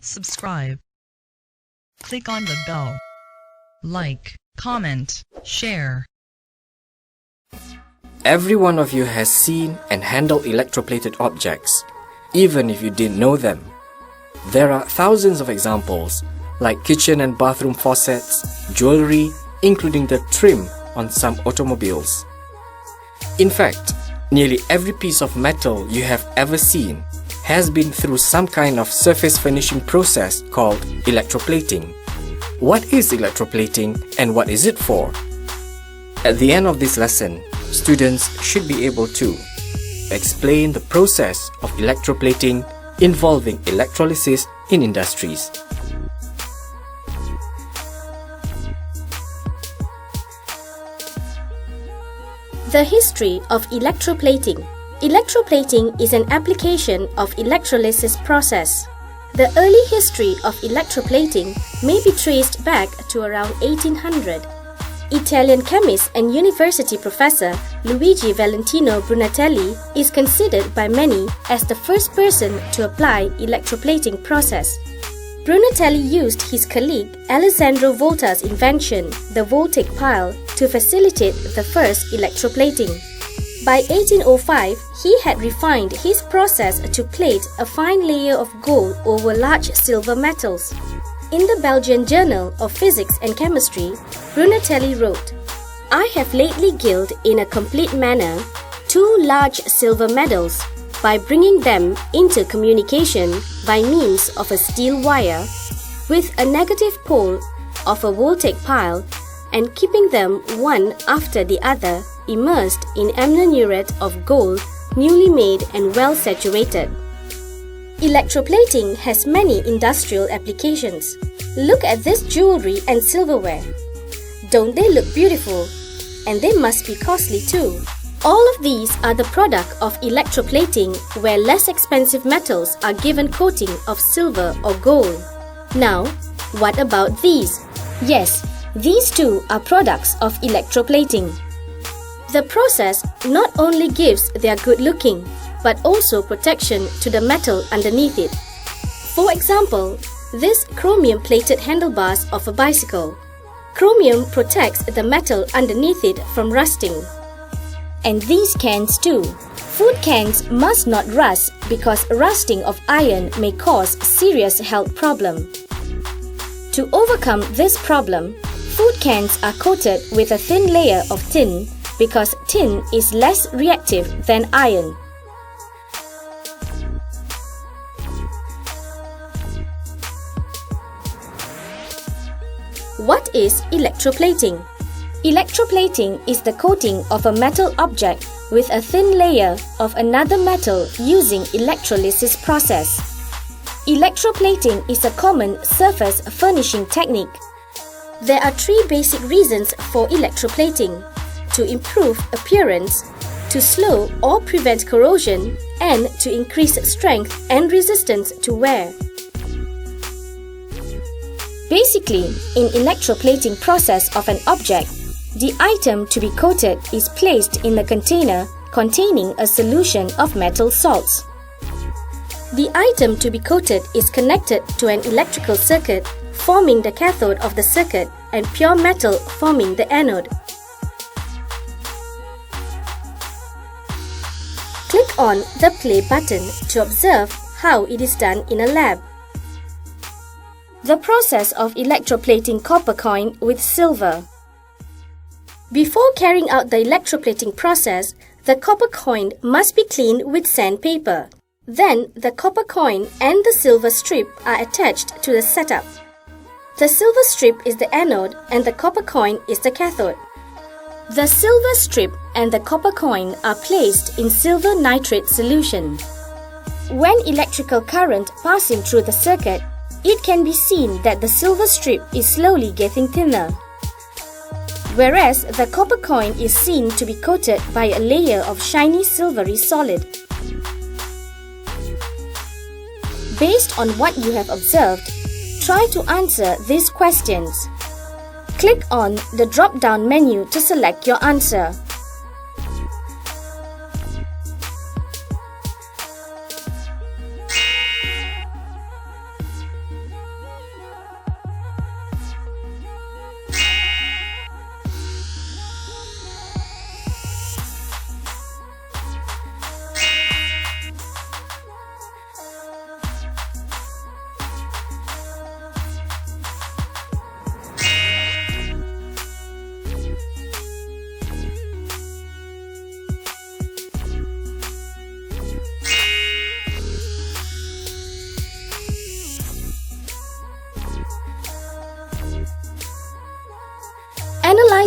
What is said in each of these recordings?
subscribe. Click on the bell. Like, comment, share. Every one of you has seen and handled electroplated objects, even if you didn't know them. There are thousands of examples, like kitchen and bathroom faucets, jewelry, including the trim on some automobiles. In fact, nearly every piece of metal you have ever seen has been through some kind of surface finishing process called electroplating. What is electroplating and what is it for? At the end of this lesson, students should be able to explain the process of electroplating involving electrolysis in industries. The history of electroplating. Electroplating is an application of electrolysis process. The early history of electroplating may be traced back to around 1800. Italian chemist and university professor Luigi Valentino Brunelleschi is considered by many as the first person to apply electroplating process. Brunelleschi used his colleague Alessandro Volta's invention, the voltaic pile, to facilitate the first electroplating. By 1805, he had refined his process to plate a fine layer of gold over large silver metals. In the Belgian Journal of Physics and Chemistry, Brunelleschi wrote, "I have lately gilt in a complete manner 2 large silver medals by bringing them into communication by means of a steel wire with a negative pole of a voltaic pile and keeping them one after the other immersed in ammoniurate of gold, newly made and well saturated." Electroplating has many industrial applications. Look at this jewelry and silverware. Don't they look beautiful? And they must be costly too. All of these are the product of electroplating, where less expensive metals are given coating of silver or gold. Now, what about these? Yes, these too are products of electroplating. The process not only gives their good looking, but also protection to the metal underneath it. For example, this chromium-plated handlebars of a bicycle. Chromium protects the metal underneath it from rusting. And these cans too. Food cans must not rust because rusting of iron may cause serious health problem. To overcome this problem, food cans are coated with a thin layer of tin because tin is less reactive than iron. What is electroplating? Electroplating is the coating of a metal object with a thin layer of another metal using electrolysis process. Electroplating is a common surface furnishing technique. There are 3 basic reasons for electroplating: to improve appearance, to slow or prevent corrosion, and to increase strength and resistance to wear. Basically, in electroplating process of an object, the item to be coated is placed in a container containing a solution of metal salts. The item to be coated is connected to an electrical circuit forming the cathode of the circuit and pure metal forming the anode. Click on the play button to observe how it is done in a lab. The process of electroplating copper coin with silver. Before carrying out the electroplating process, the copper coin must be cleaned with sandpaper. Then, the copper coin and the silver strip are attached to the setup. The silver strip is the anode and the copper coin is the cathode. The silver strip and the copper coin are placed in silver nitrate solution. When electrical current passing through the circuit, it can be seen that the silver strip is slowly getting thinner, whereas the copper coin is seen to be coated by a layer of shiny silvery solid. Based on what you have observed, try to answer these questions. Click on the drop-down menu to select your answer.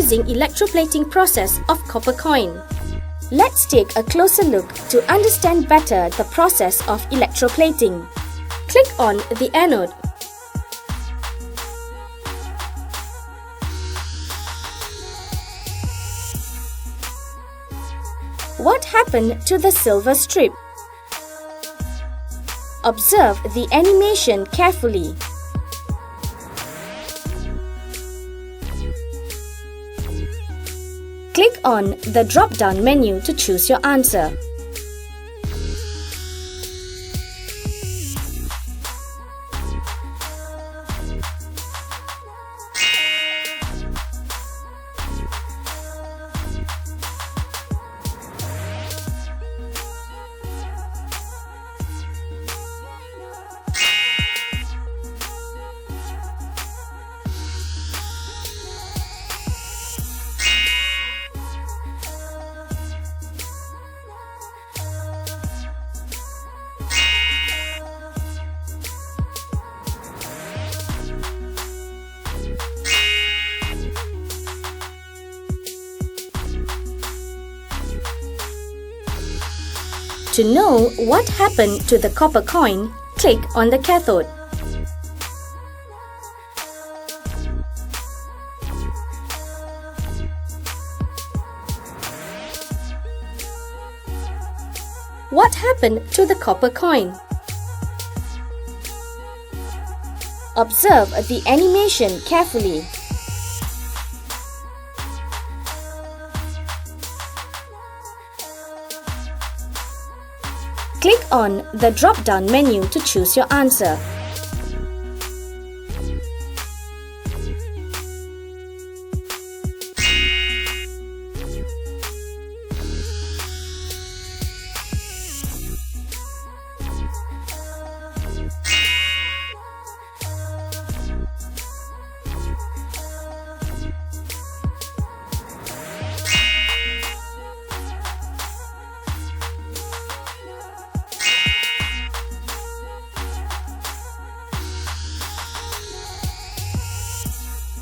using electroplating process of copper coin. Let's take a closer look to understand better the process of electroplating. Click on the anode. What happened to the silver strip? Observe the animation carefully. Click on the drop-down menu to choose your answer. To know what happened to the copper coin, click on the cathode. What happened to the copper coin? Observe the animation carefully. Click on the drop-down menu to choose your answer.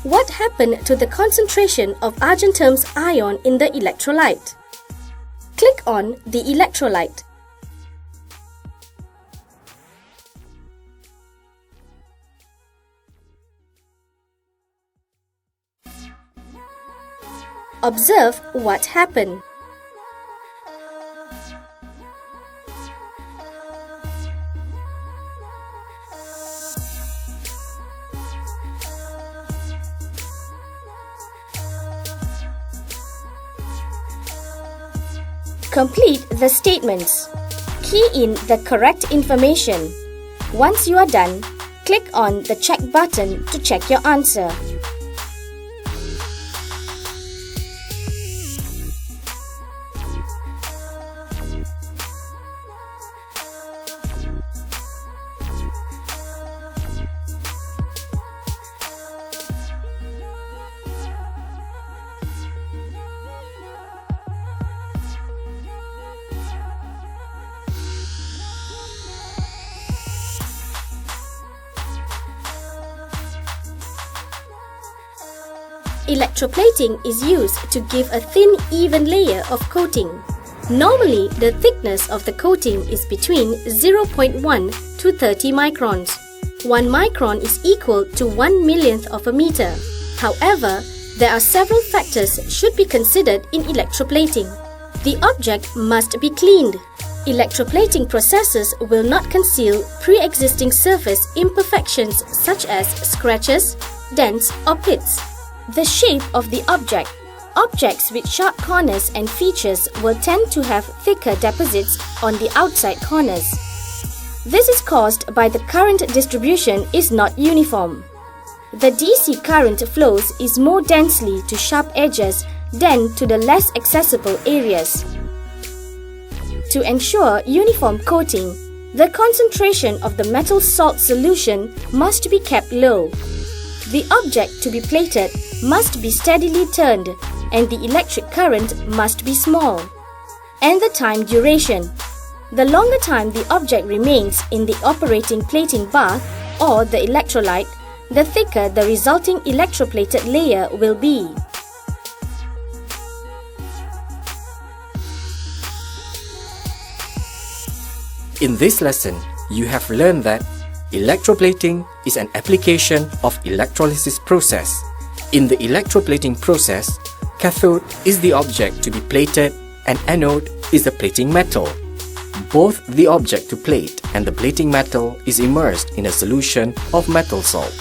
What happened to the concentration of argentum's ion in the electrolyte? Click on the electrolyte. Observe what happened. Complete the statements. Key in the correct information. Once you are done, click on the check button to check your answer. Electroplating is used to give a thin, even layer of coating. Normally, the thickness of the coating is between 0.1 to 30 microns. 1 micron is equal to 1 millionth of a meter. However, there are several factors should be considered in electroplating. The object must be cleaned. Electroplating processes will not conceal pre-existing surface imperfections such as scratches, dents or pits. The shape of the object. Objects with sharp corners and features will tend to have thicker deposits on the outside corners. This is caused by the current distribution is not uniform. The DC current flows is more densely to sharp edges than to the less accessible areas. To ensure uniform coating, the concentration of the metal salt solution must be kept low. The object to be plated must be steadily turned and the electric current must be small. And the time duration. The longer time the object remains in the operating plating bath or the electrolyte, the thicker the resulting electroplated layer will be. In this lesson, you have learned that electroplating is an application of electrolysis process. In the electroplating process, cathode is the object to be plated and anode is the plating metal. Both the object to plate and the plating metal is immersed in a solution of metal salt.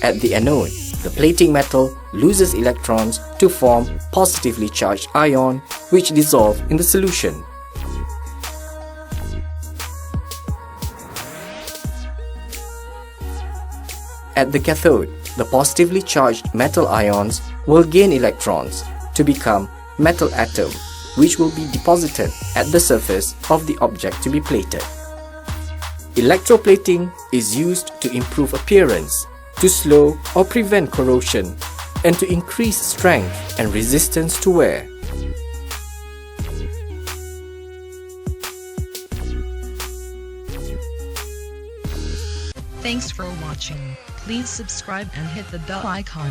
At the anode, the plating metal loses electrons to form positively charged ion which dissolve in the solution. At the cathode, the positively charged metal ions will gain electrons to become metal atom, which will be deposited at the surface of the object to be plated. Electroplating is used to improve appearance, to slow or prevent corrosion, and to increase strength and resistance to wear. Thanks for watching. Please subscribe and hit the bell icon.